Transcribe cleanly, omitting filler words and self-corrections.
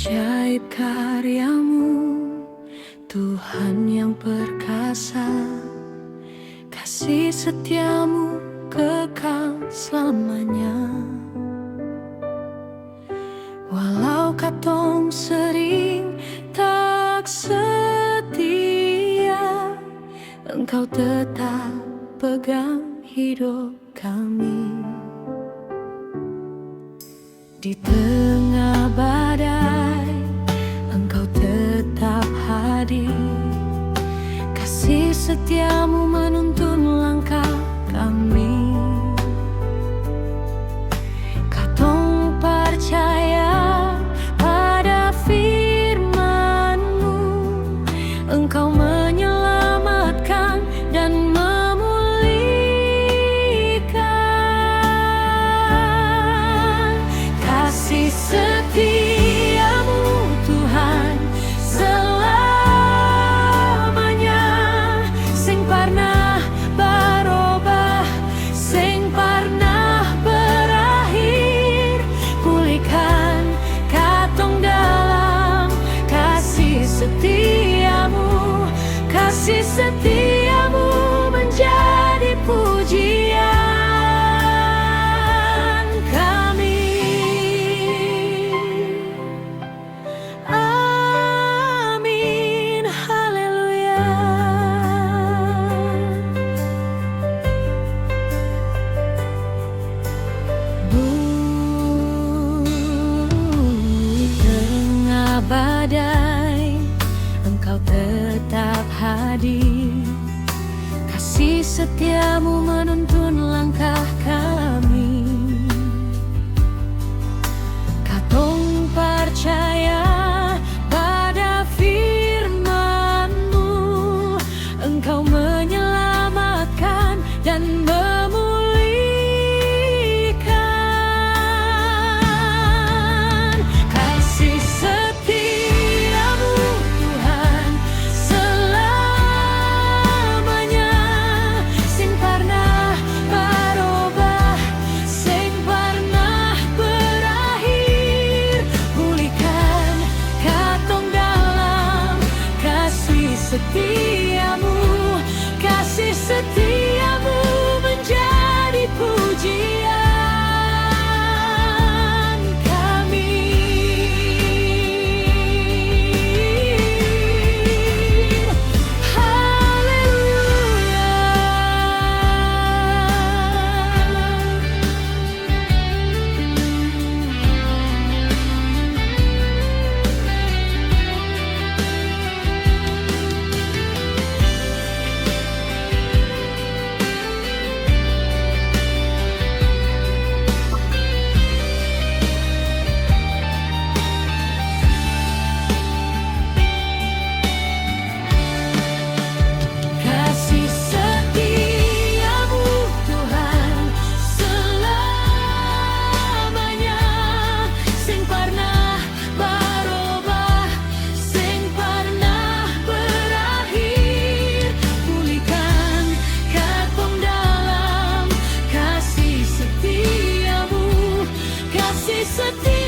Ajaib karyamu, Tuhan yang perkasa. Kasih setiamu kekal selamanya. Walau katong sering tak setia, Engkau tetap pegang hidup kami. Di tengah badai, Engkau tetap hadir. Kasih setiamu menuntun langkah kami. Katong percaya pada firman-Mu, Engkau menyelamatkan dan memulihkan. Kasih setiamu Tuhan selamanya, sing parnah berubah, sing parnah berakhir. Pulihkan katong dalam kasih setiamu. Kasih setiamu menjadi pujian kami. Amin, haleluya. Di tengah badai, Engkau tetap hadir. Kasih setiamu menuntun langkah kami. Katong percaya pada firman-Mu, Engkau menyelamatkan dan memulihkan. Kasih setiamu Tuhan selamanya, sing parnah berubah, sing parnah berakhir. Pulihkan katong dalam kasih setiamu. Kasih setiamu menjadi pujian kami. Haleluya. Kasih setiamu Tuhan selamanya, sing parnah berubah, sing parnah berakhir. Pulihkan katong dalam kasih setiamu. Kasih setiamu